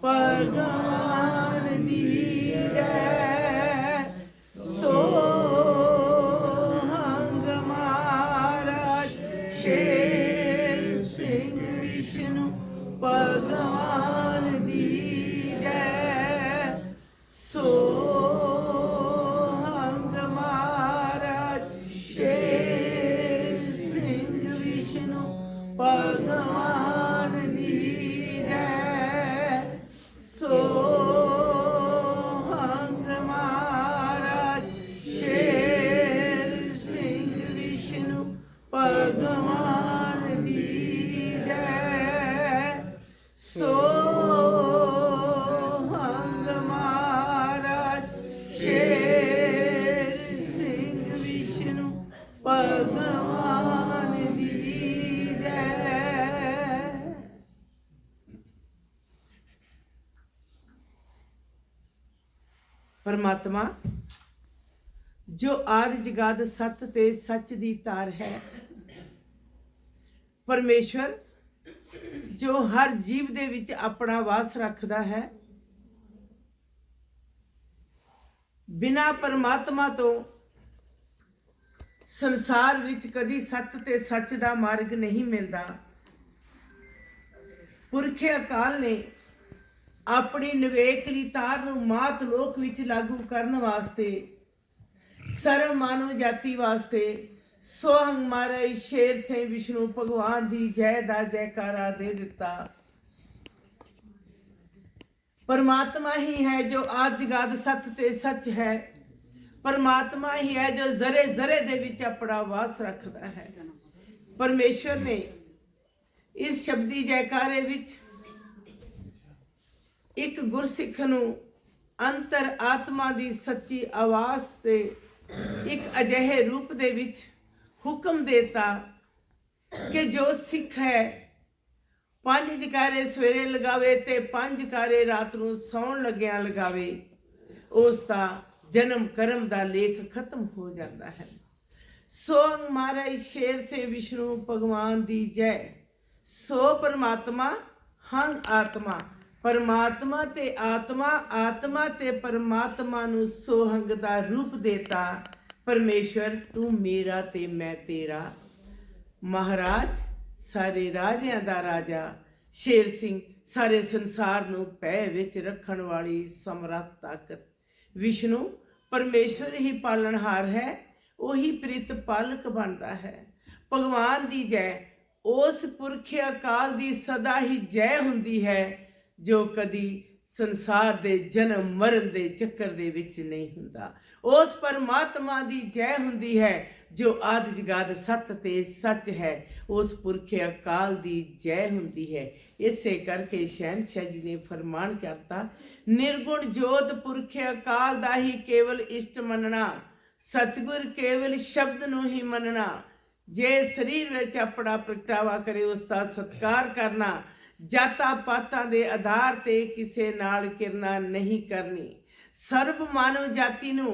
ਭਗਵਾਨ ਦੀ ਜੈ। ਸੋਹੰਗ ਮਹਾਰਾਜ ਸ਼ੇਰ ਸਿੰਘ ਵਿਸ਼ਨੂੰ ਭਗਵਾਨ ਦੀ ਜੈ। ਸੋਹੰਗ ਮਹਾਰਾਜ ਸ਼ੇਰ ਸਿੰਘ ਵਿਸ਼ਨੂੰ ਭਗਵਾਨ ਦੀ सोहंग महाराज शेर सिंह विष्णु भगवान दी जय। सोहंग महाराज शेर सिंह विष्णु भगवान दी परमात्मा जो आदि जगाद सत ते सच दी तार है। परमेश्वर जो हर जीव दे विच अपना वास रखदा है। बिना परमात्मा तो संसार विच कदी सत ते सच दा मार्ग नहीं मिलता। पुरखे अकाल ने अपनी निवेकली तार नूं मात लोक विच लागू करन वास्ते सर्व मानव जाति वास्ते सोहंग महाराज शेर सिंह विष्णु भगवान दी जय दा जयकारा दे दिता। परमात्मा ही है जो आद जगाद सत ते सच है। परमात्मा ही है जो जरे जरे दे विच अपना वास रखता है। परमेश्वर ने इस शब्दी जयकारे विच एक गुरसिख नूं अंतर आत्मा दी सच्ची आवाज़ ते एक अजिहे रूप दे विच हुक्म देता कि जो सिख है 5 जकारे सवेरे लगावे ते 5 जकारे रात नूं सौण लग्या लगावे, उसका जन्म कर्म दा लेख खत्म हो जाता है। सोहंग महाराज शेर से विष्णु भगवान दी जय। सो परमात्मा हंग आत्मा। परमात्मा ते आत्मा, आत्मा ते परमात्मा नूं सोहंग दा रूप देता। परमेश्वर तू मेरा ते मैं तेरा। महाराज सारे राजियां दा राजा, शेर सिंह सारे संसार नूं पै विच रखण वाली समर्थ ताकत। विष्णु परमेश्वर ही पालनहार है, वही प्रीत पालक बनता है। भगवान दी जय उस पुरखे अकाल दी सदा ही जय हुंदी है जो कदी संसार दे जन्म मरण दे चक्कर दे विच नहीं हुंदा। उस परमात्मा दी जय हुंदी है जो आदि जगाद सत ते सच है। उस पुरखे अकाल दी जय हुंदी है। इसे करके शहनशाह जी ने फरमान करता, निर्गुण जोत पुरखे अकाल दा ही केवल इष्ट मनना, सतगुर केवल शब्द नूं ही मनना। जे शरीर विच अपना प्रगटावा करे उसका सत्कार करना, जाता पातां दे आधार ते किसे नाल किरना नहीं करनी। सर्व मानव जाति नूं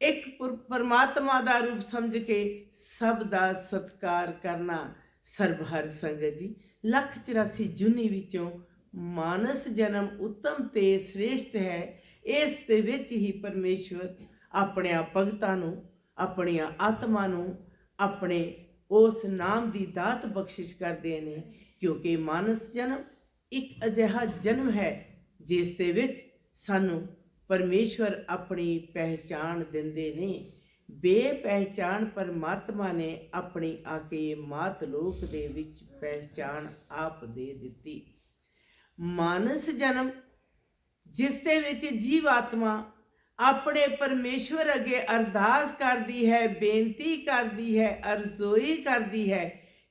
एक परमात्मा दा रूप समझ के सब दा सत्कार करना। सर्वहर संगत जी 184 जूनी विचों मानस जन्म उत्तम ते श्रेष्ठ है। इस दे विच ही परमेश्वर अपने भगतां नूं, अपनी आत्मा नूं अपने उस नाम दी दात बख्शिश करदे ने। क्योंकि मानस जन्म एक अजिहा जन्म है जिस दे विच सानू परमेश्वर अपनी पहचान दिंदे ने। बेपहचान परमात्मा ने अपनी आके मात लोक दे विच पहचान आप दे दिती। मानस जन्म जिस दे विच जीव आत्मा अपने परमेश्वर अगे अरदास करदी है, बेनती करदी है, अरज़ोई करदी है,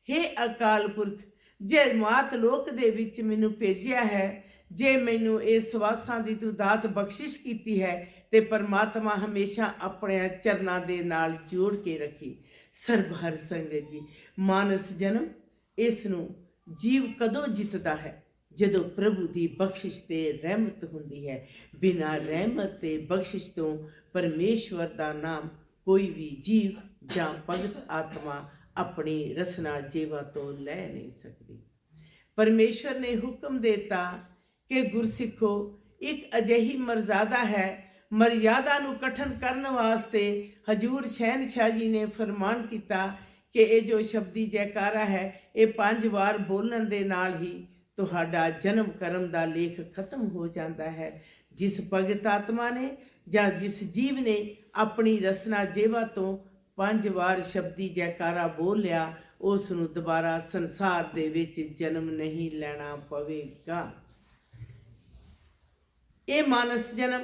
हे अकाल पुरख जे मात लोक दे विच मैनू भेजिया है, जे मैनू इस वासां दी तू दात बख्शिश कीती है, ते परमात्मा हमेशा अपने चरनां दे नाल जोड़ के रखी। सर्वहर संगत जी मानस जन्म इस नूं जीव कदों जितदा है? जदों प्रभु दी बख्शिश ते रहमत हुंदी है। बिना रहमत ते बख्शिश तो परमेश्वर दा नाम कोई भी जीव जां भगत आत्मा अपनी रसना जीवा तो लै नहीं सकती। परमेश्वर ने हुक्म देता ਕਿ ਗੁਰਸਿੱਖੋ ਇੱਕ ਅਜਿਹੀ ਮਰਜ਼ਾਦਾ ਨੂੰ ਕਠਨ ਕਰਨ ਵਾਸਤੇ ਹਜੂਰ ਸ਼ਹਿਨशाह ਜੀ ਨੇ ਫਰਮਾਨ ਕੀਤਾ ਕਿ ਇਹ ਜੋ ਸ਼ਬਦੀ ਜੈਕਾਰਾ ਹੈ ਇਹ 5 ਵਾਰ ਬੋਲਣ ਦੇ ਨਾਲ ਹੀ ਤੁਹਾਡਾ ਜਨਮ ਕਰਮ ਦਾ ਲੇਖ ਖਤਮ ਹੋ ਜਾਂਦਾ ਹੈ। ਜਿਸ ਭਗਤ ਆਤਮਾ ਨੇ ਜਾਂ ਜਿਸ ਜੀਵ ਨੇ ਆਪਣੀ ਰਸਨਾ ਜੇਵਾ ਤੋਂ 5 ਵਾਰ ਸ਼ਬਦੀ ਜੈਕਾਰਾ ਬੋਲ ਲਿਆ ਉਸ ਨੂੰ ਦੁਬਾਰਾ ਸੰਸਾਰ ਦੇ ਵਿੱਚ ਜਨਮ ਨਹੀਂ ਲੈਣਾ ਪਵੇਗਾ। ਇਹ ਮਾਨਸ ਜਨਮ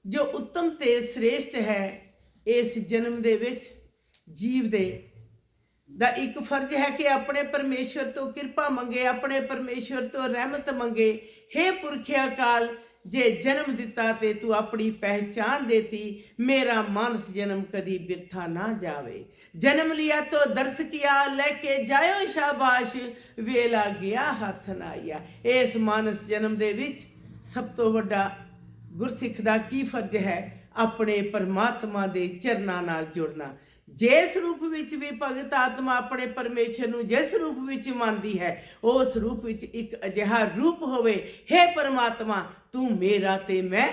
ਜੋ ਉੱਤਮ ਤੇ ਸ੍ਰੇਸ਼ਟ ਹੈ, ਇਸ ਜਨਮ ਦੇ ਵਿੱਚ ਜੀਵ ਦਾ ਇੱਕ ਫਰਜ਼ ਹੈ ਕਿ ਆਪਣੇ ਪਰਮੇਸ਼ਵਰ ਤੋਂ ਕਿਰਪਾ ਮੰਗੇ, ਆਪਣੇ ਪਰਮੇਸ਼ਵਰ ਤੋਂ ਰਹਿਮਤ ਮੰਗੇ। हे ਪੁਰਖੇ ਅਕਾਲ, ਜੇ ਜਨਮ ਦਿੱਤਾ ਤੇ ਤੂੰ ਆਪਣੀ ਪਹਿਚਾਨ ਦੇਤੀ, ਮੇਰਾ ਮਾਨਸ ਜਨਮ ਕਦੀ ਬਿਰਥਾ ਨਾ ਜਾਵੇ। ਜਨਮ ਲਿਆ ਤੋ ਦਰਸ ਕੀਆ, ਲੈ ਕੇ ਜਾਇਓ ਸ਼ਾਬਾਸ਼, ਵੇਲਾ ਗਿਆ ਹੱਥ ਨਾ ਆਇਆ। ਇਸ ਮਾਨਸ ਜਨਮ ਦੇ ਵਿੱਚ ਸਭ ਤੋਂ ਵੱਡਾ ਗੁਰਸਿੱਖ ਦਾ ਕੀ ਫਰਜ਼ ਹੈ? ਆਪਣੇ ਪਰਮਾਤਮਾ ਦੇ ਚਰਨਾਂ ਨਾਲ ਜੁੜਨਾ। ਜਿਸ ਰੂਪ ਵਿੱਚ ਵੀ ਭਗਤ ਆਤਮਾ ਆਪਣੇ ਪਰਮੇਸ਼ਰ ਨੂੰ ਜਿਸ ਰੂਪ ਵਿੱਚ ਮੰਨਦੀ ਹੈ, ਉਸ ਰੂਪ ਵਿੱਚ ਇੱਕ ਅਜਿਹਾ ਰੂਪ ਹੋਵੇ, हे ਪਰਮਾਤਮਾ ਤੂੰ ਮੇਰਾ ਤੇ ਮੈਂ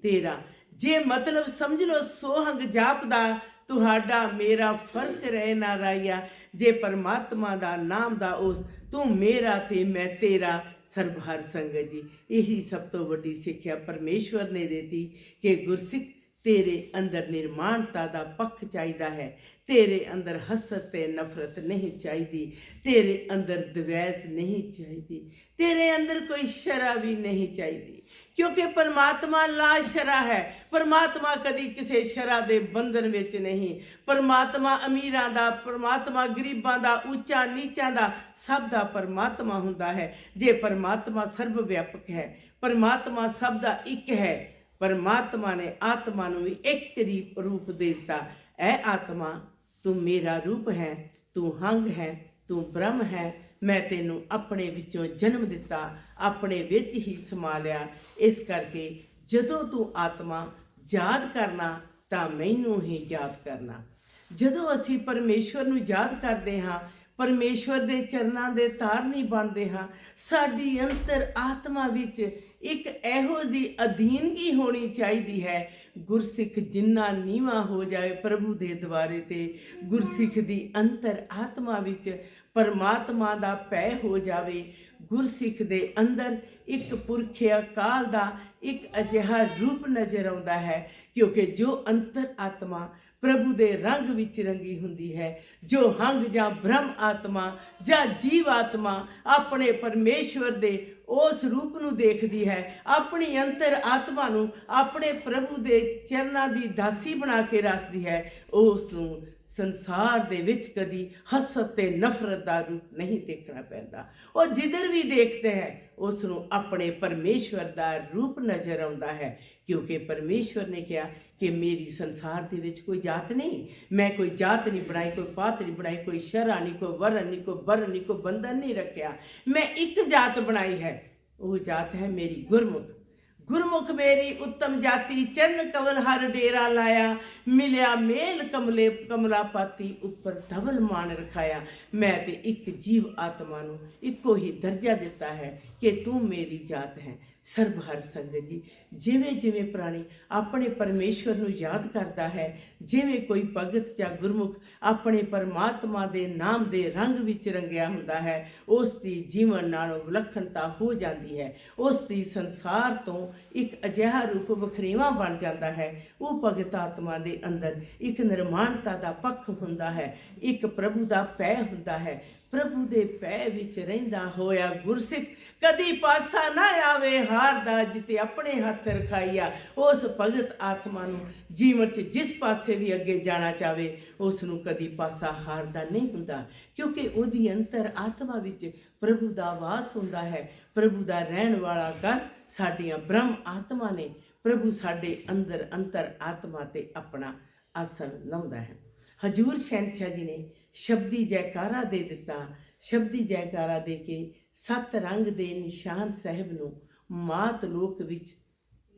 ਤੇਰਾ। ਜੇ ਮਤਲਬ ਸਮਝ ਲਓ ਸੋਹੰਗ ਜਾਪ ਦਾ, ਤੁਹਾਡਾ ਮੇਰਾ ਫਰਕ ਰਹੇ ਨਾ ਰਾਇਆ। ਜੇ ਪਰਮਾਤਮਾ ਦਾ ਨਾਮ ਦਾ ਉਸ ਤੂੰ ਮੇਰਾ ਤੇ ਮੈਂ ਤੇਰਾ ਸਰਬ ਹਰ ਸੰਗਤ ਜੀ। ਇਹੀ ਸਭ ਤੋਂ ਵੱਡੀ ਸਿੱਖਿਆ ਪਰਮੇਸ਼ਵਰ ਨੇ ਦਿੱਤੀ ਕਿ ਗੁਰਸਿੱਖ तेरे अंदर निर्माणता का पक्ष चाहिए है, तेरे अंदर हसत ते नफरत नहीं चाहिए, तेरे अंदर द्वेष नहीं चाहिए, तेरे अंदर कोई शरा भी नहीं चाहिए, क्योंकि परमात्मा ला शरा है। परमात्मा कदी किसी शरा दे बंधन विच नहीं। परमात्मा अमीरां दा, परमात्मा गरीबां दा, ऊंचा नीचां दा, सब दा परमात्मा हुंदा है। जे परमात्मा सर्व व्यापक है, परमात्मा सब दा एक है। परमात्मा ने आत्मा ਨੂੰ ਵੀ ਇੱਕ ਰੂਪ ਦੇ ਦਿੱਤਾ। ਐ ਆਤਮਾ ਤੂੰ ਮੇਰਾ ਰੂਪ ਹੈ, ਤੂੰ ਹੰਗ ਹੈ, ਤੂੰ ਬ੍ਰਹਮ ਹੈ। ਮੈਂ ਤੈਨੂੰ ਆਪਣੇ ਵਿੱਚੋਂ ਜਨਮ ਦਿੱਤਾ, ਆਪਣੇ ਵਿੱਚ ਹੀ ਸਮਾ ਲਿਆ। ਇਸ ਕਰਕੇ ਜਦੋਂ ਤੂੰ ਆਤਮਾ ਯਾਦ ਕਰਨਾ ਤਾਂ ਮੈਨੂੰ ਹੀ ਯਾਦ ਕਰਨਾ। ਜਦੋਂ ਅਸੀਂ ਪਰਮੇਸ਼ਵਰ ਨੂੰ ਯਾਦ ਕਰਦੇ ਹਾਂ, ਪਰਮੇਸ਼ਵਰ ਦੇ ਚਰਨਾਂ ਦੇ ਧਾਰਨੀ ਬਣਦੇ ਹਾਂ, ਸਾਡੀ ਅੰਤਰ ਆਤਮਾ ਵਿੱਚ ਇੱਕ ਇਹੋ ਜਿਹੀ ਅਧੀਨਗੀ ਹੋਣੀ ਚਾਹੀਦੀ ਹੈ। ਗੁਰਸਿੱਖ ਜਿੰਨਾ ਨੀਵਾਂ ਹੋ ਜਾਏ ਪ੍ਰਭੂ ਦੇ ਦੁਆਰੇ ਤੇ, ਗੁਰਸਿੱਖ ਦੀ ਅੰਤਰ ਆਤਮਾ ਵਿੱਚ ਪਰਮਾਤਮਾ ਦਾ ਭੈ ਹੋ ਜਾਵੇ। ਗੁਰਸਿੱਖ ਦੇ ਅੰਦਰ ਇੱਕ ਪੁਰਖੇ ਅਕਾਲ ਦਾ ਇੱਕ ਅਜਿਹਾ ਰੂਪ ਨਜ਼ਰ ਆਉਂਦਾ ਹੈ, ਕਿਉਂਕਿ ਜੋ ਅੰਤਰ ਆਤਮਾ ਪ੍ਰਭੂ ਦੇ ਰੰਗ ਵਿੱਚ ਰੰਗੀ ਹੁੰਦੀ ਹੈ, ਜੋ ਹੰਗ ਜਾਂ ਬ੍ਰਹਮ ਆਤਮਾ ਜਾਂ ਜੀਵ ਆਤਮਾ ਆਪਣੇ ਪਰਮੇਸ਼ਵਰ ਦੇ ਉਸ ਰੂਪ ਨੂੰ ਦੇਖਦੀ ਹੈ, ਆਪਣੀ ਅੰਤਰ ਆਤਮਾ ਨੂੰ ਆਪਣੇ ਪ੍ਰਭੂ ਦੇ ਚਰਨਾਂ ਦੀ ਦਾਸੀ ਬਣਾ ਕੇ ਰੱਖਦੀ ਹੈ, ਉਸ ਨੂੰ ਸੰਸਾਰ ਦੇ ਵਿੱਚ ਕਦੀ ਹਸਤ ਤੇ ਨਫ਼ਰਤ ਦਾ ਰੂਪ ਨਹੀਂ ਦੇਖਣਾ ਪੈਂਦਾ। ਉਹ ਜਿੱਧਰ ਵੀ ਦੇਖਦੇ ਹੈ ਉਸ ਨੂੰ ਆਪਣੇ ਪਰਮੇਸ਼ਵਰ ਦਾ ਰੂਪ ਨਜ਼ਰ ਆਉਂਦਾ ਹੈ, ਕਿਉਂਕਿ ਪਰਮੇਸ਼ਵਰ ਨੇ ਕਿਹਾ ਕਿ ਮੇਰੀ ਸੰਸਾਰ ਦੇ ਵਿੱਚ ਕੋਈ ਜਾਤ ਨਹੀਂ, ਮੈਂ ਕੋਈ ਜਾਤ ਨਹੀਂ ਬਣਾਈ, ਕੋਈ ਪਾਤ ਨਹੀਂ ਬਣਾਈ, ਕੋਈ ਸ਼ਰਾ ਨਹੀਂ, ਕੋਈ ਵਰਨ ਨਹੀਂ, ਕੋਈ ਬਰਨ ਨਹੀਂ, ਕੋਈ ਬੰਧਨ ਨਹੀਂ ਰੱਖਿਆ। ਮੈਂ ਇੱਕ ਜਾਤ ਬਣਾਈ ਹੈ, ਉਹ ਜਾਤ ਹੈ ਮੇਰੀ ਗੁਰਮੁਖ। गुरमुख मेरी उत्तम जाति, चरण कवल हर डेरा लाया, मिलिया मेल कमले कमला पाती, उपर धवल मान रखाया। मैं ते एक जीव आत्मा नूं इको ही दर्जा दिता है कि तू मेरी जात है। ਸਰਬ ਹਰ ਸੰਗਤ ਜੀ, ਜਿਵੇਂ ਜਿਵੇਂ ਪ੍ਰਾਣੀ ਆਪਣੇ ਪਰਮੇਸ਼ਵਰ ਨੂੰ ਯਾਦ ਕਰਦਾ ਹੈ, ਜਿਵੇਂ ਕੋਈ ਭਗਤ ਜਾਂ ਗੁਰਮੁਖ ਆਪਣੇ ਪਰਮਾਤਮਾ ਦੇ ਨਾਮ ਦੇ ਰੰਗ ਵਿੱਚ ਰੰਗਿਆ ਹੁੰਦਾ ਹੈ, ਉਸ ਦੀ ਜੀਵਨ ਨਾਲੋਂ ਵਿਲੱਖਣਤਾ ਹੋ ਜਾਂਦੀ ਹੈ। ਉਸ ਦੀ ਸੰਸਾਰ ਤੋਂ ਇੱਕ ਅਜਿਹਾ ਰੂਪ ਵਖਰੇਵਾਂ ਬਣ ਜਾਂਦਾ ਹੈ। ਉਹ ਭਗਤ ਆਤਮਾ ਦੇ ਅੰਦਰ ਇੱਕ ਨਿਰਮਾਣਤਾ ਦਾ ਪੱਖ ਹੁੰਦਾ ਹੈ, ਇੱਕ ਪ੍ਰਭੂ ਦਾ ਭੈ ਹੁੰਦਾ ਹੈ। ਪ੍ਰਭੂ ਦੇ ਭੈ ਵਿੱਚ ਰਹਿੰਦਾ ਹੋਇਆ ਗੁਰਸਿੱਖ ਕਦੀ ਪਾਸਾ ਨਾ ਆਵੇ ਹਾਰ ਦਾ, ਜਿੱਤੇ ਆਪਣੇ ਹੱਥ ਰਖਾਈਆ। ਉਸ ਭਗਤ ਆਤਮਾ ਨੂੰ ਜੀਵਨ 'ਚ ਜਿਸ ਪਾਸੇ ਵੀ ਅੱਗੇ ਜਾਣਾ ਚਾਹਵੇ, ਉਸ ਨੂੰ ਕਦੀ ਪਾਸਾ ਹਾਰਦਾ ਨਹੀਂ ਹੁੰਦਾ, ਕਿਉਂਕਿ ਉਹਦੀ ਅੰਤਰ ਆਤਮਾ ਵਿੱਚ ਪ੍ਰਭੂ ਦਾ ਵਾਸ ਹੁੰਦਾ ਹੈ। ਪ੍ਰਭੂ ਦਾ ਰਹਿਣ ਵਾਲਾ ਘਰ ਸਾਡੀਆਂ ਬ੍ਰਹਮ ਆਤਮਾ ਨੇ। ਪ੍ਰਭੂ ਸਾਡੇ ਅੰਤਰ ਆਤਮਾ ਤੇ ਆਪਣਾ ਆਸਣ ਲਾਉਂਦਾ ਹੈ। ਹਜੂਰ ਸ਼ਹਿਨशाह ਜੀ ਨੇ ਸ਼ਬਦੀ ਜੈਕਾਰਾ ਦੇ ਦਿੱਤਾ। ਸ਼ਬਦੀ ਜੈਕਾਰਾ ਦੇ ਕੇ 7 ਰੰਗ ਦੇ ਨਿਸ਼ਾਨ ਸਾਹਿਬ ਨੂੰ ਮਾਤ ਲੋਕ ਵਿੱਚ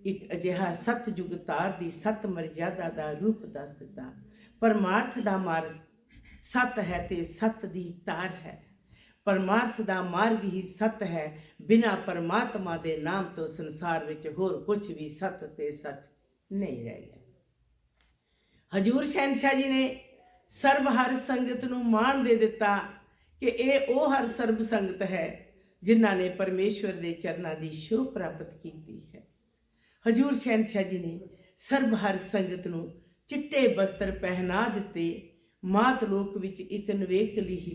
ਇੱਕ ਅਜਿਹਾ ਸਤਯੁਗ ਤਾਰ ਦੀ 7 ਮਰਜ਼ਾਦਾ ਦਾ ਰੂਪ ਦੱਸ ਦਿੱਤਾ। ਪਰਮਾਰਥ ਦਾ ਮਾਰਗ 7 ਹੈ ਤੇ 7 ਦੀ ਤਾਰ ਹੈ। परमार्थ दा मार्ग ही सत है। बिना परमात्मा दे नाम तो संसार विच होर कुछ भी सत ते सच नहीं रह गया। हजूर शहनशाह जी ने सर्व हर संगत नूं मान दे दिता कि ये वो हर सर्व संगत है जिन्हां ने परमेश्वर दे चरनां दी शोभ प्राप्त कीती है। हजूर शहनशाह जी ने सर्व हर संगत नूं चिट्टे बस्तर पहना दिते। मात लोक विच एक नवेकली ही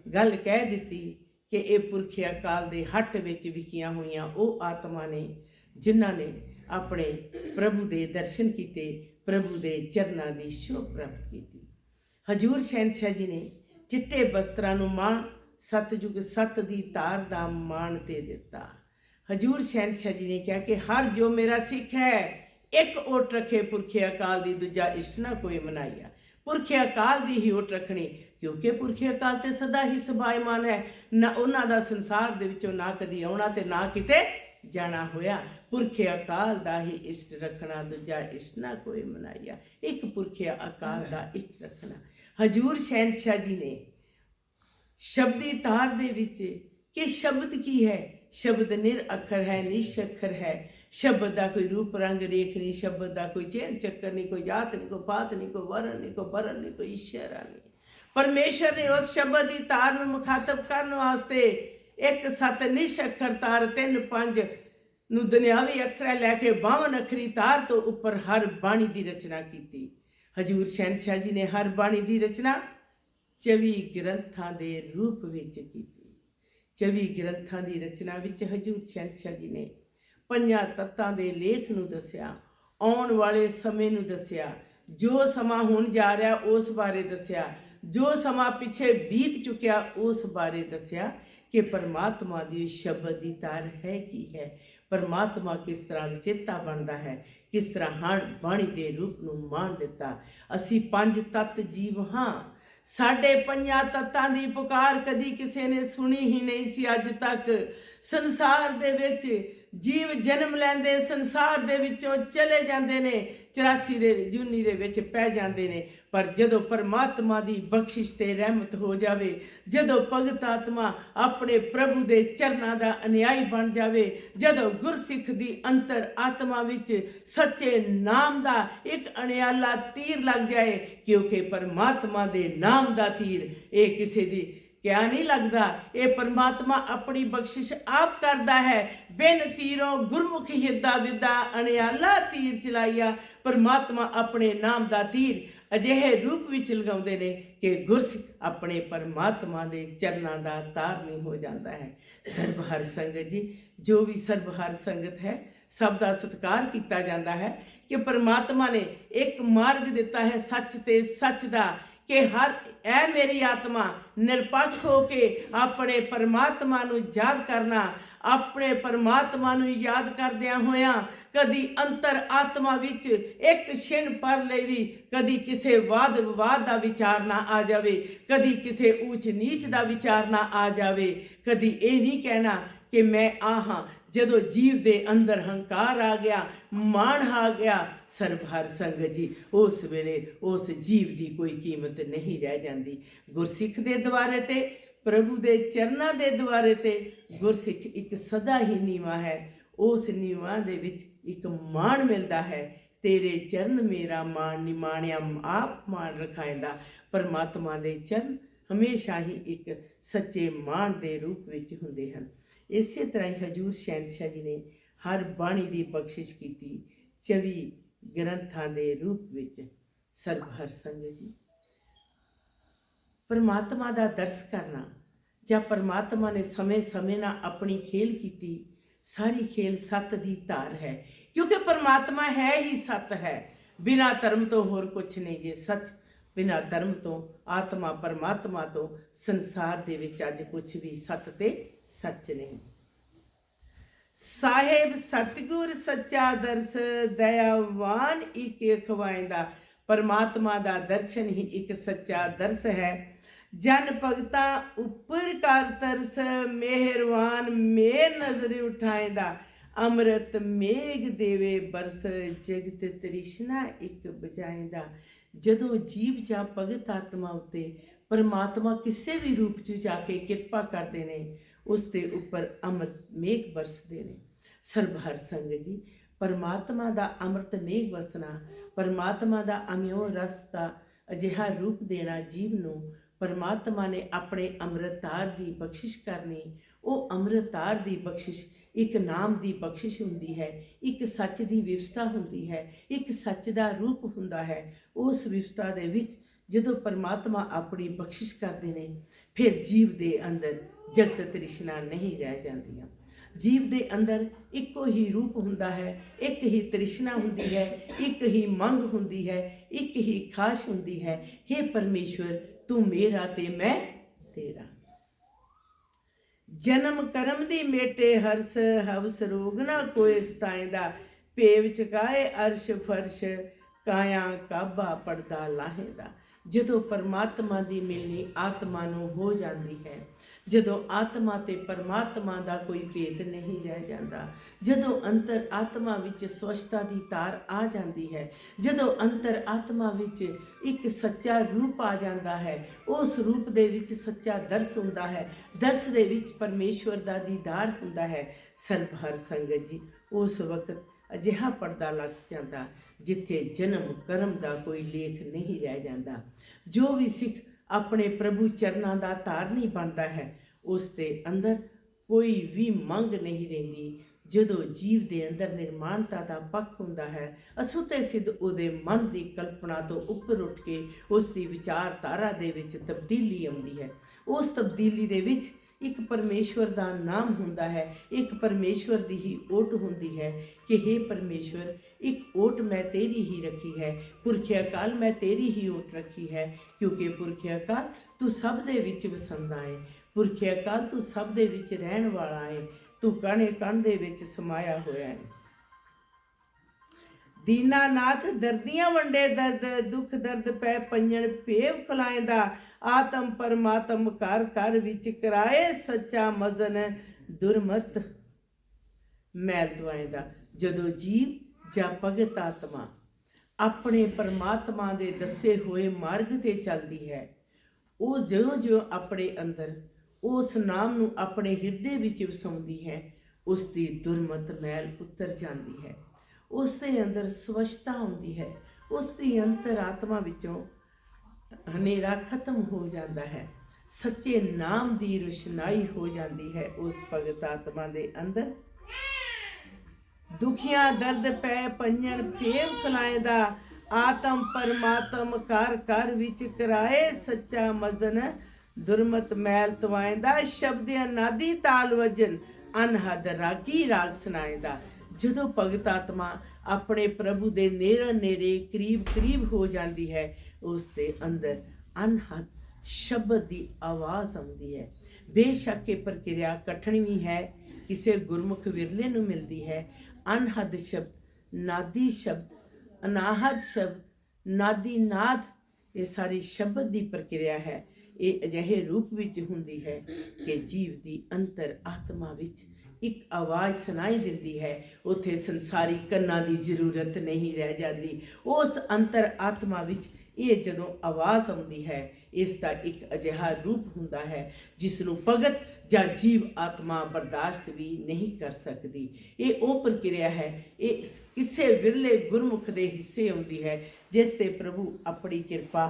गल कह दिती कि ये पुरखे अकाल दे हट विच विकियां होईयां वो आत्मा ने जिन्हां ने अपने प्रभु दे दर्शन कीते, प्रभु दे चरनां दी शोभ प्राप्त कीती। हजूर शहनशाह जी ने चिट्टे बस्त्रां नूं माण सतयुग सत दी धार दा माण दे दिता। हजूर शहनशाह जी ने कहा कि हर जो मेरा सिख है एक ओट रखे पुरखे अकाल दी, दूजा इष्ट ना कोई मनाइया। पुरखे अकाल दी ही ओट रखनी, क्योंकि पुरखे अकाल ते सदा ही सबायमान है। ना उन्हां दा संसार दे विचों ना कदी आउणा ते ना किते जाना होया। पुरखे अकाल दा ही इष्ट रखना, दूजा इष्ट ना कोई मनाइया। एक पुरखे अकाल दा इष्ट रखना। हजूर शहनशाह जी ने शब्दी तार दे विच कि शब्द की है, शब्द निर अखर है, निशअखर है। शब्द का कोई रूप रंग रेख नहीं, शब्द का कोई चेन चक्कर नहीं, कोई जात नहीं, कोई पात नहीं, कोई वर्ण नहीं, कोई बरन नहीं, कोई इशारा नहीं। परमेश्वर ने उस शब्द की तार में मुखातब करने वास्ते एक सत निशअखर तार 3 5 ਨੂੰ ਦੁਨਿਆਵੀ ਅੱਖਰਾਂ ਲੈ ਕੇ 52 ਅੱਖਰੀ ਤਾਰ ਤੋਂ ਉੱਪਰ ਹਰ ਬਾਣੀ ਦੀ ਰਚਨਾ ਕੀਤੀ। ਹਜੂਰ ਸ਼ਹਿਨशाह ਜੀ ਨੇ ਹਰ ਬਾਣੀ ਦੀ ਰਚਨਾ 24 ਗ੍ਰੰਥਾਂ ਦੇ ਰੂਪ ਵਿੱਚ ਕੀਤੀ। 24 ਗ੍ਰੰਥਾਂ ਦੀ ਰਚਨਾ ਵਿੱਚ ਹਜੂਰ ਸ਼ਹਿਨशाह ਜੀ ਨੇ 5 ਤੱਤਾਂ ਦੇ ਲੇਖ ਨੂੰ ਦੱਸਿਆ, ਆਉਣ ਵਾਲੇ ਸਮੇਂ ਨੂੰ ਦੱਸਿਆ, ਜੋ ਸਮਾਂ ਹੁਣ ਜਾ ਰਿਹਾ ਉਸ ਬਾਰੇ ਦੱਸਿਆ, ਜੋ ਸਮਾਂ ਪਿੱਛੇ ਬੀਤ ਚੁੱਕਿਆ ਉਸ ਬਾਰੇ ਦੱਸਿਆ कि परमात्मा दी शब्द दी तार है की है, परमात्मा किस तरह चेता बनता है, किस तरह हर बाणी दे रूप नूं मान दिता। असी 5 तत्त जीव हाँ, साढ़े 5 तत्तां दी पुकार कदी किसी ने सुनी ही नहीं सी अज तक। संसार दे विच जीव जन्म लैंदे संसार दे विचों चले जांदे ने, 84 दे जूनी दे विच पै जांदे ने। पर जदों परमात्मा दी बख्शिश ते रहमत हो जावे, जदों भगत आत्मा अपने प्रभु दे चरनां दा अनुयायी बन जावे, जदों गुरसिख दी अंतर आत्मा विच सच्चे नाम दा एक अणियाला तीर लग जाए, क्योंकि परमात्मा दे नाम दा तीर ये किसी दी क्या नहीं लगता, ये परमात्मा अपनी बख्शिश आप करता है। बिन तीरों गुरमुख हिरदा विदा अणियाला तीर चलाइया। परमात्मा अपने नाम का तीर अजिहे रूप विच लगाउंदे ने कि गुरसिख अपने परमात्मा दे चरनां दा तारनी हो जाता है। सर्वहर संगत जी, जो भी सर्वहर संगत है सब का सत्कार किया जाता है कि परमात्मा ने एक मार्ग दिता है सच ते सच का, कि हर ऐ मेरी आत्मा निरपक्ष हो के अपने परमात्मा नूं याद करना। अपने परमात्मा नूं याद करदियां होया कदी अंतर आत्मा विच एक क्षण पर ले भी कदी किसी वाद विवाद का विचार ना आ जावे, कदी किसी ऊंच नीच का विचार ना आ जावे। कदी ये नहीं कहना कि मैं आ हाँ। जदों जीव दे अंदर हंकार आ गया, मान आ गया, सर्वहर संगत जी उस वेले उस जीव की कोई कीमत नहीं रह जाती। गुरसिख दे द्वारे ते प्रभु दे चरनां दे द्वारे ते गुरसिख एक सदा ही नीवा है। उस नीवा दे विच एक मान मिलता है, तेरे चरण मेरा मान निमाणिया आप मान रखाएंदा। परमात्मा दे चरण हमेशा ही एक सच्चे मान दे रूप विच हुंदे हन। इसे तरह ही हजूर शहनशाह जी ने हर बाणी की बख्शिश की 24 ग्रंथां दे रूप विच। सर्वहर संगत जी, परमात्मा का दर्श करना ਜਾਂ परमात्मा ने समय समय ना अपनी खेल की, सारी खेल सत दी धार है, क्योंकि परमात्मा है ही सत है। बिना धर्म तो होर कुछ नहीं जे सच, बिना धर्म तो आत्मा परमात्मा तो संसार दे विच अज कुछ भी सत ते सच नहीं। साहेब सतगुर सच्चा दर्श दयावान एक खवाइंदा। परमात्मा दा दर्शन ही एक सच्चा दर्श है। जन भगता उपर कर तरस मेहरवान मेर नजर उठाइंदा। अमृत मेघ देवे बरस जगत तृष्णा एक बजाइंदा। जदों जीव जा भगत आत्मा उत्ते परमात्मा किसी भी रूप च जाके किरपा करते हैं, उसके उपर अमृत मेघ बरसते हैं। सर्वहर संगत जी, परमात्मा का अमृत मेघ बरसना, परमात्मा का अम्यो रस का अजिहा रूप देना जीव नूं, परमात्मा ने अपने अमृतार की बख्शिश करनी। वो अमृतार की बख्शिश एक नाम की बख्शिश हुंदी है, एक सच की विवस्था हुंदी है, एक सच का रूप हुंदा है। उस विवस्था दे विच जदों परमात्मा अपनी बख्शिश करते हैं, फिर जीव के अंदर जगत तृष्णा नहीं रह जांदियां। जीव के अंदर इको ही रूप हुंदा है, एक ही तृष्णा हुंदी है, एक ही मंग हुंदी है, एक ही खाश हुंदी है। हे परमेश्वर, तू मेरा ते मैं तेरा। जन्म करम दी मेटे हर्ष हवस रोग ना कोई सताएंदा, पेव चकाए अर्श फर्श काया काबा पड़दा लाहेंदा। जदों परमात्मा की मिलनी आत्मा नूं हो जाती है, जदों आत्मा ते परमात्मा का कोई भेद नहीं रह जाता, जदों अंतर आत्मा विच स्वच्छता की तार आ जाती है, जदों अंतर आत्मा विच एक सच्चा रूप आ जाता है, उस रूप दे विच सच्चा दर्श हुंदा है, दर्श दे विच परमेश्वर का दीदार हुंदा है। सर्वहर संगत जी, उस वक्त अजिहा पर्दा लग जाता जिथे जन्म कर्म का कोई लेख नहीं रह जाता। जो भी सिख अपने प्रभु चरनां का धारनी बनता है, उसके अंदर कोई भी मंग नहीं रहिंदी। जदों जीव के अंदर निर्माणता का पक्ष हुंदा है, असुते सिद्ध उहदे मन की कल्पना तो उपर उठ के उसकी विचारधारा दे विच तब्दीली आउंदी है। उस तब्दीली दे विच एक परमेश्वर का नाम हुंदा है, एक परमेश्वर की ही ओट हुंदी है कि हे परमेश्वर, एक ओट मैं तेरी ही रखी है, पुरखे अकाल मैं तेरी ही ओट रखी है, क्योंकि पुरखे अकाल तू सब दे विच वसंदा है, पुरखे अकाल तू सब दे विच रहन वाला है, तू कण कण दे विच समाया होया है। दीनानाथ दर्दियां वंडे दर्द, दुख दर्द पै पंजन भेव खलाएंदा, आत्म परमात्म कर कर विच कराए सच्चा मजन, दुरमत मैल दवाएंदा। जदों जीव जा भगत आत्मा अपने परमात्मा दे दसे हुए मार्ग ते चलदी है, वो ज्यों ज्यों अपने अंदर उस नाम नूं अपने हिरदे विच वसाउंदी है, उसकी दुरमत मैल उतर जाती है, उसके अंदर स्वच्छता आउंदी है, उसकी अंतर आत्मा विचों हनेरा खत्म हो जाता है, सच्चे नाम की रोशनाई हो जाती है उस भगत आत्मा के अंदर। दुखियां दर्द पै पंजन भेव खलाएंदा, आत्म परमात्म कर कर विच कराए सच्चा मजन, दुरमत मैल तवाएंदा, शब्द अनादि ताल वजन, अनहद रागी राग सुनाएंदा। जदों भगत आत्मा अपने प्रभु दे नेरे नेरे करीब करीब हो जाती है, उसके अंदर अनहद शब्द की आवाज़ आती है। बेशक ये प्रक्रिया कठिन भी है, किसी गुरमुख विरले नूं मिलती है। अनहद शब्द, नादी शब्द, अनाहद शब्द, नादी नाद, ये सारी शब्द की प्रक्रिया है। ये अजिहे रूप विच हुंदी है कि जीव की अंतर आत्मा विच एक आवाज़ सुनाई दिंदी है, उत्थे संसारी कन्नां की जरूरत नहीं रह जाती। उस अंतर आत्मा विच ये जदों आवाज़ आउंदी है, इसका एक अजिहा रूप हुंदा है जिसनूं भगत जां जीव आत्मा बर्दाश्त भी नहीं कर सकती। ये वो प्रक्रिया है, ये किसी विरले गुरमुख दे हिस्से आउंदी है जिसते प्रभु अपनी कृपा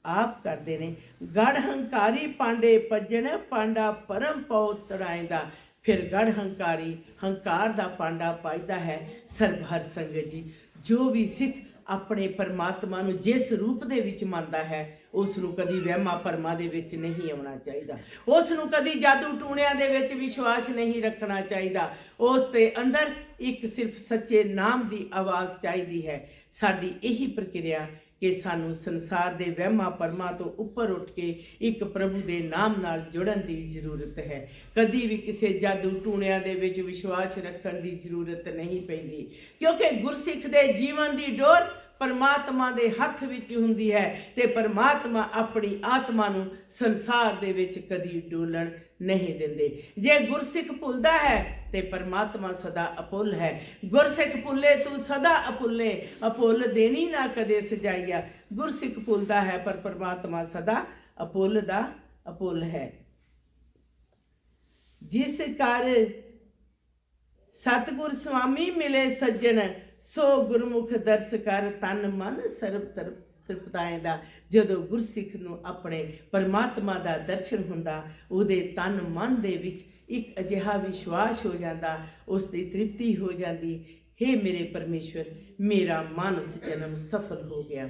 आप करते हैं। गढ़ हंकारी पांडे भजन, पांडा परम पौ तड़ाएंदा, फिर गढ़ हंकारी हंकार दा पांडा पाईदा है। सर्वहर संगत जी, जो भी सिख अपने परमात्मा नूं जिस रूप दे विच मनदा है, उस नूं कदी वहमां भरमां दे विच नहीं आउणा चाहिदा, उस नूं कदी जादू टूणियां दे विच विश्वास नहीं रखना चाहिदा। उस दे अंदर एक सिर्फ सच्चे नाम की आवाज़ चाहिदी है। साडी यही प्रक्रिया कि सानू संसार के वहमां भरमां तो उपर उठ के एक प्रभु के नाम नाल जुड़न की जरूरत है। कदी भी किसी जादू टूणियां दे विच विश्वास रखण की जरूरत नहीं पैंदी, क्योंकि गुरसिख दे जीवन की डोर परमात्मा दे हथ विच हुंदी है, ते परमात्मा अपनी आत्मा नूं संसार दे विच कदी डोलण नहीं दिंदे। जे गुरसिख भुलदा है ते परमात्मा सदा अपुल है। गुरसिख भुले तू सदा अपुले, अपुल देनी ना कदे सजाइया। गुरसिख भुलदा है पर परमात्मा सदा ਅਪੁੱਲ ਦਾ ਅਪੁੱਲ ਹੈ। ਜਿਸ ਕਰ ਸਤਿਗੁਰ ਸੁਆਮੀ ਮਿਲੇ ਸੱਜਣ, ਸੋ ਗੁਰਮੁਖ ਦਰਸ ਕਰ ਤਨ ਮਨ ਸਰਬ ਤ੍ਰਿਪਤਾਏਂਦਾ। ਜਦੋਂ ਗੁਰਸਿੱਖ ਨੂੰ ਆਪਣੇ ਪਰਮਾਤਮਾ ਦਾ ਦਰਸ਼ਨ ਹੁੰਦਾ, ਉਹਦੇ ਤਨ ਮਨ ਦੇ ਵਿੱਚ ਇੱਕ ਅਜਿਹਾ ਵਿਸ਼ਵਾਸ ਹੋ ਜਾਂਦਾ, ਉਸ ਦੀ ਤ੍ਰਿਪਤੀ ਹੋ ਜਾਂਦੀ। ਹੇ ਮੇਰੇ ਪਰਮੇਸ਼ਵਰ, ਮੇਰਾ ਮਾਨਸ ਜਨਮ ਸਫਲ ਹੋ ਗਿਆ।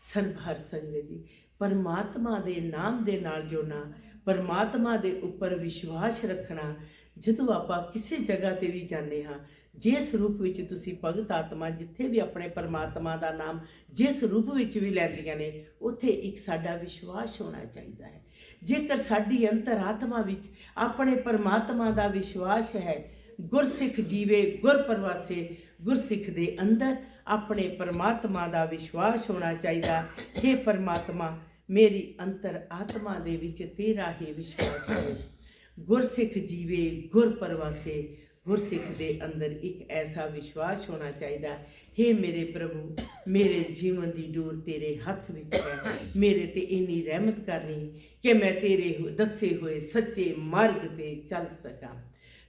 ਸਰਬ ਹਰ ਸੰਗਤ ਜੀ, ਪਰਮਾਤਮਾ ਦੇ ਨਾਮ ਦੇ ਨਾਲ ਜੁੜਨਾ, ਪਰਮਾਤਮਾ ਦੇ ਉੱਪਰ ਵਿਸ਼ਵਾਸ ਰੱਖਣਾ। ਜਦੋਂ ਆਪਾਂ ਕਿਸੇ ਜਗ੍ਹਾ ਤੇ ਵੀ ਜਾਂਦੇ ਹਾਂ, ਜਿਸ ਰੂਪ ਵਿੱਚ ਤੁਸੀਂ ਭਗਤ ਆਤਮਾ ਜਿੱਥੇ ਵੀ ਆਪਣੇ ਪਰਮਾਤਮਾ ਦਾ ਨਾਮ ਜਿਸ ਰੂਪ ਵਿੱਚ ਵੀ ਲੈਂਦੀਆਂ ਨੇ, ਉੱਥੇ ਇੱਕ ਸਾਡਾ ਵਿਸ਼ਵਾਸ ਹੋਣਾ ਚਾਹੀਦਾ ਹੈ। ਜੇਕਰ ਸਾਡੀ ਅੰਤਰਾਤਮਾ ਵਿੱਚ ਆਪਣੇ ਪਰਮਾਤਮਾ ਦਾ ਵਿਸ਼ਵਾਸ ਹੈ, ਗੁਰਸਿੱਖ ਜੀਵੇ ਗੁਰ ਪਰਵਾਸੇ, ਗੁਰਸਿੱਖ ਦੇ ਅੰਦਰ ਆਪਣੇ ਪਰਮਾਤਮਾ ਦਾ ਵਿਸ਼ਵਾਸ ਹੋਣਾ ਚਾਹੀਦਾ। हे ਪਰਮਾਤਮਾ, ਮੇਰੀ ਅੰਤਰ ਆਤਮਾ ਦੇ ਵਿੱਚ ਤੇਰਾ ਹੀ ਵਿਸ਼ਵਾਸ ਹੈ। ਗੁਰਸਿੱਖ ਜੀਵੇ ਗੁਰ ਪਰਵਾਸੇ, ਗੁਰਸਿੱਖ ਦੇ ਅੰਦਰ ਇੱਕ ਐਸਾ ਵਿਸ਼ਵਾਸ ਹੋਣਾ ਚਾਹੀਦਾ। हे ਮੇਰੇ ਪ੍ਰਭੂ, ਮੇਰੇ ਜੀਵਨ ਦੀ ਡੋਰ ਤੇਰੇ ਹੱਥ ਵਿੱਚ ਹੈ। ਮੇਰੇ ਤੇ ਇੰਨੀ ਰਹਿਮਤ ਕਰਨੀ ਕਿ ਮੈਂ ਤੇਰੇ ਦੱਸੇ ਹੋਏ ਸੱਚੇ ਮਾਰਗ ਤੇ ਚੱਲ ਸਕਾਂ।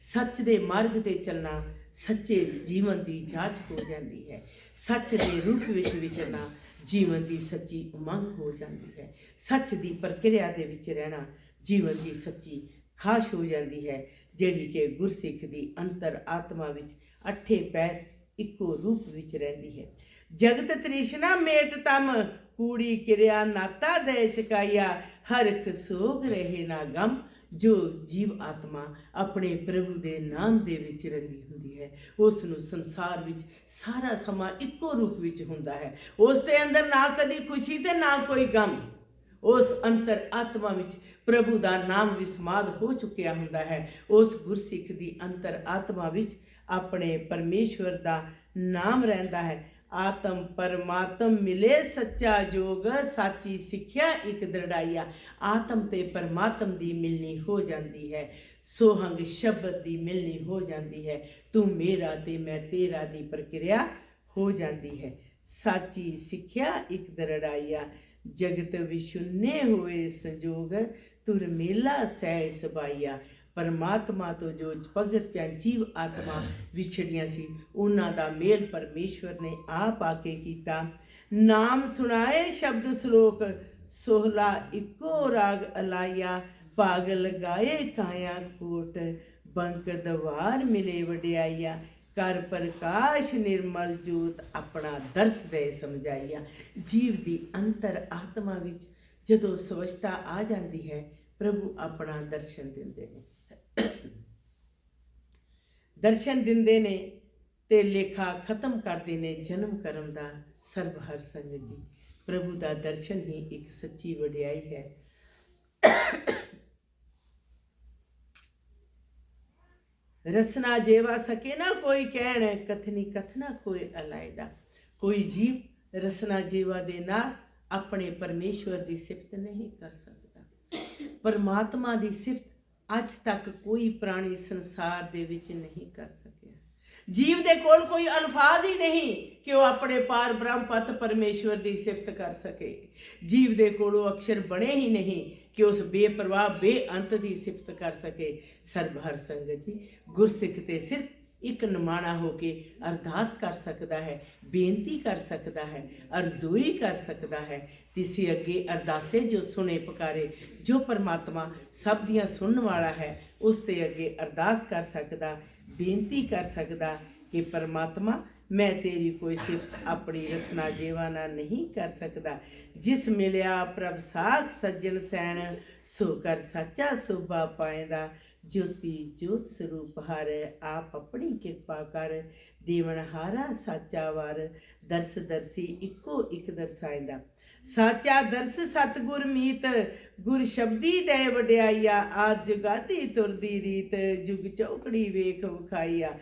ਸੱਚ ਦੇ ਮਾਰਗ ਤੇ ਚੱਲਣਾ ਸੱਚੇ ਜੀਵਨ ਦੀ ਜਾਂਚ ਹੋ ਜਾਂਦੀ ਹੈ। ਸੱਚ ਦੇ ਰੂਪ ਵਿੱਚ ਵਿਚਰਨਾ ਜੀਵਨ ਦੀ ਸੱਚੀ ਉਮੰਗ ਹੋ ਜਾਂਦੀ ਹੈ। ਸੱਚ ਦੀ ਪ੍ਰਕਿਰਿਆ ਦੇ ਵਿੱਚ ਰਹਿਣਾ ਜੀਵਨ ਦੀ ਸੱਚੀ ਖਾਸ਼ ਹੋ ਜਾਂਦੀ ਹੈ, ਜਿਹੜੀ ਕਿ ਗੁਰਸਿੱਖ ਦੀ ਅੰਤਰ ਆਤਮਾ ਵਿੱਚ ਅੱਠੇ ਪੈਰ ਇੱਕੋ ਰੂਪ ਵਿੱਚ ਰਹਿੰਦੀ ਹੈ। ਜਗਤ ਤ੍ਰਿਸ਼ਨਾ ਮੇਟ ਤਮ, ਕੂੜੀ ਕਿਰਿਆ ਨਾਤਾ ਦੇ ਚਕਾਈਆ, ਹਰਖ ਸੋਗ ਰਹੇ ਨਾ ਗਮ। ਜੋ ਜੀਵ ਆਤਮਾ ਆਪਣੇ ਪ੍ਰਭੂ ਦੇ ਨਾਮ ਦੇ ਵਿੱਚ ਰੰਗੀ ਹੁੰਦੀ ਹੈ, ਉਸ ਨੂੰ ਸੰਸਾਰ ਵਿੱਚ ਸਾਰਾ ਸਮਾਂ ਇੱਕੋ ਰੂਪ ਵਿੱਚ ਹੁੰਦਾ ਹੈ। ਉਸ ਦੇ ਅੰਦਰ ਨਾ ਕਦੀ ਖੁਸ਼ੀ ਤੇ ਨਾ ਕੋਈ ਗਮ। ਉਸ ਅੰਤਰ ਆਤਮਾ ਵਿੱਚ ਪ੍ਰਭੂ ਦਾ ਨਾਮ ਵਿਸਮਾਦ ਹੋ ਚੁੱਕਿਆ ਹੁੰਦਾ ਹੈ। ਉਸ ਗੁਰਸਿੱਖ ਦੀ ਅੰਤਰ ਆਤਮਾ ਵਿੱਚ ਆਪਣੇ ਪਰਮੇਸ਼ਵਰ ਦਾ ਨਾਮ ਰਹਿੰਦਾ ਹੈ। ਆਤਮ ਪਰਮਾਤਮ ਮਿਲੇ ਸੱਚਾ ਜੋਗ, ਸਾਚੀ ਸਿੱਖਿਆ ਇੱਕ ਦ੍ਰਿੜਾਈਆ। ਆਤਮ ਤੇ ਪਰਮਾਤਮ ਦੀ ਮਿਲਣੀ ਹੋ ਜਾਂਦੀ ਹੈ, ਸੋਹੰਗ ਸ਼ਬਦ ਦੀ ਮਿਲਣੀ ਹੋ ਜਾਂਦੀ ਹੈ। ਤੂੰ ਮੇਰਾ ਤੇ ਮੈਂ ਤੇਰਾ ਦੀ ਪ੍ਰਕਿਰਿਆ ਹੋ ਜਾਂਦੀ ਹੈ। ਸਾਚੀ ਸਿੱਖਿਆ ਇੱਕ ਦ੍ਰਿੜਾਈਆ, ਜਗਤ ਵਿਸ਼ੁੰਨੇ ਹੋਏ ਸੰਜੋਗ, ਤੁਰ ਮੇਲਾ ਸਹਿ ਸਬਾਈਆ। ਪਰਮਾਤਮਾ ਤੋਂ ਜੋ ਭਗਤ ਜਾਂ ਜੀਵ ਆਤਮਾ ਵਿਛੜੀਆਂ ਸੀ, ਉਹਨਾਂ ਦਾ ਮੇਲ ਪਰਮੇਸ਼ਵਰ ਨੇ ਆਪ ਆ ਕੇ ਕੀਤਾ। ਨਾਮ ਸੁਣਾਏ ਸ਼ਬਦ ਸ਼ਲੋਕ, ਸੋਹਲਾ ਇੱਕੋ ਰਾਗ ਅਲਾਈਆ। ਪਾਗਲ ਗਾਏ ਕਾਇਆ ਕੋਟ, ਬੰਕ ਦਵਾਰ ਮਿਲੇ ਵਡਿਆਈਆ। ਕਰ ਪ੍ਰਕਾਸ਼ ਨਿਰਮਲ ਜੋਤ, ਆਪਣਾ ਦਰਸ ਦੇ ਸਮਝਾਈਆ। ਜੀਵ ਦੀ ਅੰਤਰ ਆਤਮਾ ਵਿੱਚ ਜਦੋਂ ਸਵੱਛਤਾ ਆ ਜਾਂਦੀ ਹੈ, ਪ੍ਰਭੂ ਆਪਣਾ ਦਰਸ਼ਨ ਦਿੰਦੇ ਨੇ। ਦਰਸ਼ਨ ਦਿੰਦੇ ਨੇ ਤੇ ਲੇਖਾ ਖਤਮ ਕਰਦੇ ਨੇ ਜਨਮ ਕਰਮ ਦਾ। ਸਰਬ ਹਰ ਸੰਗਤ ਜੀ, ਪ੍ਰਭੂ ਦਾ ਦਰਸ਼ਨ ਹੀ ਇੱਕ ਸੱਚੀ ਵਡਿਆਈ ਹੈ। ਰਸਨਾ ਜੇਵਾ ਸਕੇ ਨਾ ਕੋਈ ਕਹਿਣ, ਕਥਨੀ ਕਥਨਾ ਕੋਈ ਅਲਾਇਦਾ। ਕੋਈ ਜੀਵ ਰਸਨਾ ਜੇਵਾ ਦੇ ਨਾਲ ਆਪਣੇ ਪਰਮੇਸ਼ਵਰ ਦੀ ਸਿਫਤ ਨਹੀਂ ਕਰ ਸਕਦਾ। ਪਰਮਾਤਮਾ ਦੀ ਸਿਫਤ ਅੱਜ ਤੱਕ ਕੋਈ ਪ੍ਰਾਣੀ ਸੰਸਾਰ ਦੇ ਵਿੱਚ ਨਹੀਂ ਕਰ ਸਕਿਆ। ਜੀਵ ਦੇ ਕੋਲ ਕੋਈ ਅਲਫਾਜ਼ ਹੀ ਨਹੀਂ ਕਿ ਉਹ ਆਪਣੇ ਪਾਰ ਬ੍ਰਹਮ ਪਤ ਪਰਮੇਸ਼ਵਰ ਦੀ ਸਿਫਤ ਕਰ ਸਕੇ। ਜੀਵ ਦੇ ਕੋਲ ਉਹ ਅਕਸ਼ਰ ਬਣੇ ਹੀ ਨਹੀਂ ਕਿ ਉਸ ਬੇਪਰਵਾਹ ਬੇਅੰਤ ਦੀ ਸਿਫਤ ਕਰ ਸਕੇ। ਸਰਬ ਹਰ ਸੰਗਤ ਜੀ, ਗੁਰਸਿੱਖ ਤੇ ਸਿਰਫ ਇੱਕ ਨਿਮਾਣਾ ਹੋ ਕੇ ਅਰਦਾਸ ਕਰ ਸਕਦਾ ਹੈ, ਬੇਨਤੀ ਕਰ ਸਕਦਾ ਹੈ, ਅਰਜ਼ੋਈ ਕਰ ਸਕਦਾ ਹੈ। ਤਿਸੇ ਅੱਗੇ ਅਰਦਾਸੇ ਜੋ ਸੁਣੇ ਪੁਕਾਰੇ। ਜੋ ਪਰਮਾਤਮਾ ਸਭ ਦੀਆਂ ਸੁਣਨ ਵਾਲਾ ਹੈ, ਉਸ ਦੇ ਅੱਗੇ ਅਰਦਾਸ ਕਰ ਸਕਦਾ, ਬੇਨਤੀ ਕਰ ਸਕਦਾ ਕਿ ਪਰਮਾਤਮਾ, ਮੈਂ ਤੇਰੀ ਕੋਈ ਸਿਫਤ ਆਪਣੀ ਰਸਨਾ ਜੀਵਾ ਨਾਲ ਨਹੀਂ ਕਰ ਸਕਦਾ। ਜਿਸ ਮਿਲਿਆ ਪ੍ਰਭ ਸਾਖ ਸੱਜਣ ਸੈਣ, ਸੋ ਕਰ ਸਾਚਾ ਸੋਭਾ ਪਾਏਂਦਾ। ਜੋਤੀ ਜੋਤ ਸਰੂਪ ਹਰ, ਆਪ ਆਪਣੀ ਕਿਰਪਾ ਕਰ। ਦੇਵਨ ਹਾਰਾ ਸਾਚਾ ਵਰ, ਦਰਸ ਦਰਸੀ ਇੱਕੋ ਇੱਕ ਦਰਸਾਇਂਦਾ। ਸਾਚਾ ਦਰਸ ਸਤਿਗੁਰ ਮੀਤ, ਗੁਰ ਸ਼ਬਦੀ ਦੇ ਵਡਿਆਈਆ। ਆਦ ਜੁਗਾਦੀ ਤੁਰਦੀ ਰੀਤ, ਜੁਗ ਚੌਕੜੀ ਵੇਖ ਵਿਖਾਈਆ।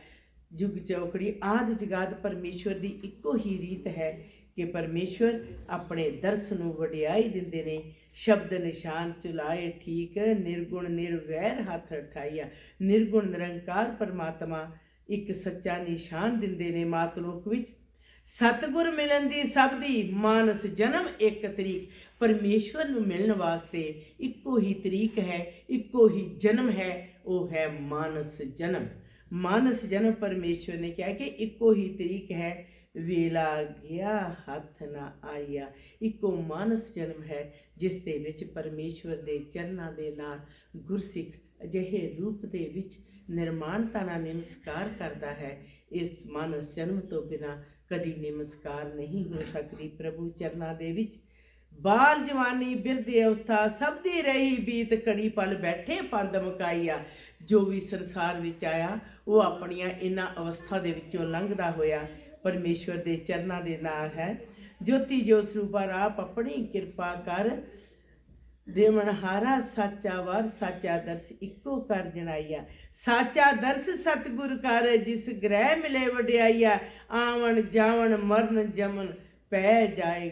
ਜੁਗ ਚੌਕੜੀ ਆਦ ਜਗਾਦ ਪਰਮੇਸ਼ਵਰ ਦੀ ਇੱਕੋ ਹੀ ਰੀਤ ਹੈ ਕਿ ਪਰਮੇਸ਼ਵਰ ਆਪਣੇ ਦਰਸ ਨੂੰ ਵਡਿਆਈ ਦਿੰਦੇ ਨੇ। ਸ਼ਬਦ ਨਿਸ਼ਾਨ ਚੁਲਾਏ ਠੀਕ, ਨਿਰਗੁਣ ਨਿਰਵੈਰ ਹੱਥ ਉਠਾਈਆ। ਨਿਰਗੁਣ ਨਿਰੰਕਾਰ ਪਰਮਾਤਮਾ ਇੱਕ ਸੱਚਾ ਨਿਸ਼ਾਨ ਦਿੰਦੇ ਨੇ ਮਾਤਲੋਕ ਵਿੱਚ। ਸਤਿਗੁਰ ਮਿਲਣ ਦੀ ਸਭ ਦੀ ਮਾਨਸ ਜਨਮ ਇੱਕ ਤਰੀਕ। ਪਰਮੇਸ਼ਵਰ ਨੂੰ ਮਿਲਣ ਵਾਸਤੇ ਇੱਕੋ ਹੀ ਤਰੀਕ ਹੈ, ਇੱਕੋ ਹੀ ਜਨਮ ਹੈ, ਉਹ ਹੈ ਮਾਨਸ ਜਨਮ। ਮਾਨਸ ਜਨਮ ਪਰਮੇਸ਼ਵਰ ਨੇ ਕਿਹਾ ਕਿ ਇੱਕੋ ਹੀ ਤਰੀਕ ਹੈ, ਵੇਲਾ ਗਿਆ ਹੱਥ ਨਾ ਆਇਆ। ਇੱਕੋ ਮਾਨਸ ਜਨਮ ਹੈ ਜਿਸ ਦੇ ਵਿੱਚ ਪਰਮੇਸ਼ਵਰ ਦੇ ਚਰਨਾਂ ਦੇ ਨਾਲ ਗੁਰਸਿੱਖ ਅਜਿਹੇ ਰੂਪ ਦੇ ਵਿੱਚ ਨਿਰਮਾਣਤਾ ਨਾਲ ਨਮਸਕਾਰ ਕਰਦਾ ਹੈ। ਇਸ ਮਾਨਸ ਜਨਮ ਤੋਂ ਬਿਨਾਂ ਕਦੀ ਨਮਸਕਾਰ ਨਹੀਂ ਹੋ ਸਕਦੀ ਪ੍ਰਭੂ ਚਰਨਾਂ ਦੇ ਵਿੱਚ। ਬਾਲ ਜਵਾਨੀ ਬਿਰਧ ਅਵਸਥਾ ਸਭ ਦੀ ਰਹੀ ਬੀਤ, ਘੜੀ ਪਲ ਬੈਠੇ ਪੰਦ ਮੁਕਾਈਆ। ਜੋ ਵੀ ਸੰਸਾਰ ਵਿੱਚ ਆਇਆ ਉਹ ਆਪਣੀਆਂ ਇਹਨਾਂ ਅਵਸਥਾ ਦੇ ਵਿੱਚੋਂ ਲੰਘਦਾ ਹੋਇਆ ਪਰਮੇਸ਼ਵਰ ਦੇ ਚਰਨਾਂ ਦੇ ਨਾਲ ਹੈ। ਜੋਤੀ ਜੋ ਸਰੂਪਾ ਆਪ ਆਪਣੀ ਕਿਰਪਾ ਕਰ, ਦੇਵਨਹਾਰਾ ਸਾਚਾ ਵਾਰ ਸਾਚਾ ਦਰਸ ਇੱਕੋ ਕਰ ਜਣਾਈਆ। ਸਾਚਾ ਦਰਸ ਸਤਿਗੁਰ ਕਰ, ਜਿਸ ਗ੍ਰਹਿ ਮਿਲੇ ਵਡਿਆਈਆ। ਆਵਣ ਜਾਵਣ ਮਰਨ ਜਮਨ ਪੈ ਜਾਏ,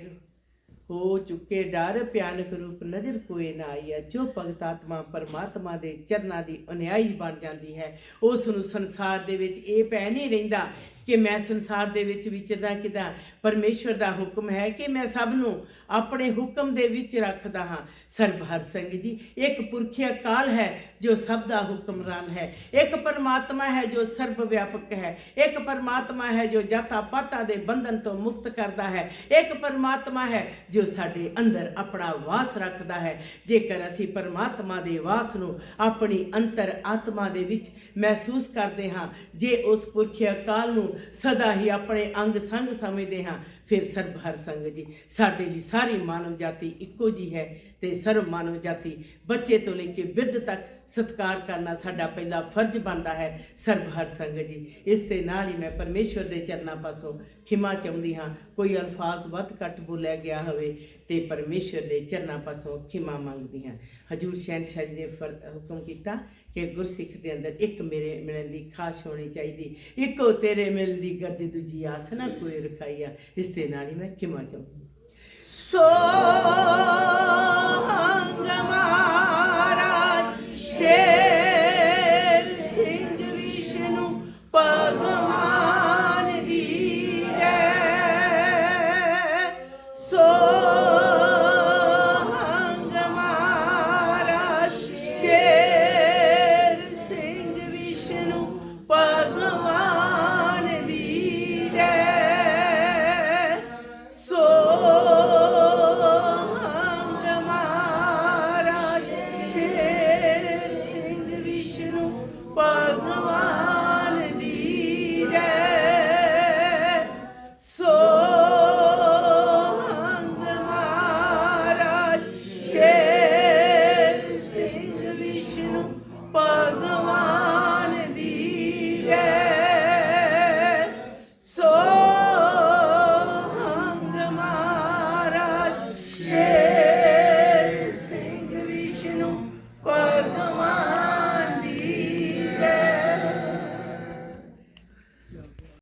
ਹੋ ਚੁੱਕੇ ਡਰ ਭਿਆਨਕ ਰੂਪ ਨਜ਼ਰ ਕੋਈ ਨਾ ਆਈਆ। ਜੋ ਭਗਤ ਆਤਮਾ ਪਰਮਾਤਮਾ ਦੇ ਚਰਨਾਂ ਦੀ ਅਨਿਆਈ ਬਣ ਜਾਂਦੀ ਹੈ, ਉਸ ਨੂੰ ਸੰਸਾਰ ਦੇ ਵਿੱਚ ਇਹ ਪੈ ਨਹੀਂ ਰਹਿੰਦਾ ਕਿ ਮੈਂ ਸੰਸਾਰ ਦੇ ਵਿੱਚ ਵਿਚਰਦਾ ਕਿੱਦਾਂ। ਪਰਮੇਸ਼ਵਰ ਦਾ ਹੁਕਮ ਹੈ ਕਿ ਮੈਂ ਸਭ ਨੂੰ ਆਪਣੇ ਹੁਕਮ ਦੇ ਵਿੱਚ ਰੱਖਦਾ ਹਾਂ। ਸਰਬਹਰ ਸਿੰਘ ਜੀ, ਇੱਕ ਪੁਰਖੀ ਅਕਾਲ ਹੈ ਜੋ ਸਭ ਦਾ ਹੁਕਮਰਾਨ ਹੈ। ਇੱਕ ਪਰਮਾਤਮਾ ਹੈ ਜੋ ਸਰਬ ਵਿਆਪਕ ਹੈ। ਇੱਕ ਪਰਮਾਤਮਾ ਹੈ ਜੋ ਜਾਤਾਂ ਪਾਤਾਂ ਦੇ ਬੰਧਨ ਤੋਂ ਮੁਕਤ ਕਰਦਾ ਹੈ। ਇੱਕ ਪਰਮਾਤਮਾ ਹੈ ਜੋ ਸਾਡੇ ਅੰਦਰ ਆਪਣਾ ਵਾਸ ਰੱਖਦਾ ਹੈ। ਜੇਕਰ ਅਸੀਂ ਪਰਮਾਤਮਾ ਦੇ ਵਾਸ ਨੂੰ ਆਪਣੀ ਅੰਤਰ ਆਤਮਾ ਦੇ ਵਿੱਚ ਮਹਿਸੂਸ ਕਰਦੇ ਹਾਂ, ਜੇ ਉਸ ਪੁਰਖੀ ਅਕਾਲ ਨੂੰ ਸਦਾ ਹੀ ਆਪਣੇ ਅੰਗ ਸੰਗ ਸਮਝਦੇ ਹਾਂ, ਫਿਰ ਸਰਬਹਰ ਸੰਗ ਜੀ ਸਾਡੇ ਲਈ ਸਾਰੀ ਮਾਨਵ ਜਾਤੀ ਇੱਕੋ ਜੀ ਹੈ ਤੇ ਸਰਬ ਮਾਨਵ ਜਾਤੀ ਬੱਚੇ ਤੋਂ ਲੈ ਕੇ ਬਿਰਧ ਤੱਕ ਸਤਿਕਾਰ ਕਰਨਾ ਸਾਡਾ ਪਹਿਲਾ ਫਰਜ਼ ਬਣਦਾ ਹੈ। ਸਰਬਹਰ ਸੰਗ ਜੀ, ਇਸ ਦੇ ਨਾਲ ਹੀ ਮੈਂ ਪਰਮੇਸ਼ਵਰ ਦੇ ਚਰਨਾਂ ਪਾਸੋਂ ਖਿਮਾ ਚਾਹੁੰਦੀ ਹਾਂ। ਕੋਈ ਅਲਫਾਜ਼ ਵੱਧ ਘੱਟ ਬੋਲਿਆ ਗਿਆ ਹੋਵੇ ਤੇ ਪਰਮੇਸ਼ਵਰ ਦੇ ਚਰਨਾਂ ਪਾਸੋਂ ਖਿਮਾ ਮੰਗਦੀ ਹਾਂ। ਹਜ਼ੂਰ ਸ਼ਹਿਨशाह ਜੀ ਨੇ ਹੁਕਮ ਕੀਤਾ ਕਿ ਗੁਰਸਿੱਖ ਦੇ ਅੰਦਰ ਇੱਕ ਮੇਰੇ ਮਿਲਣ ਦੀ ਖਾਸ਼ ਹੋਣੀ ਚਾਹੀਦੀ, ਇੱਕੋ ਤੇਰੇ ਮਿਲਣ ਦੀ ਗਰਜ ਦੂਜੀ ਆਸ ਨਾ ਕੋਈ ਰਖਾਈਆ। ਇਸ ਦੇ ਨਾਲ ਹੀ ਮੈਂ ਖਿਮਾ ਚਾਹੁੰਦੀ। ਸੋ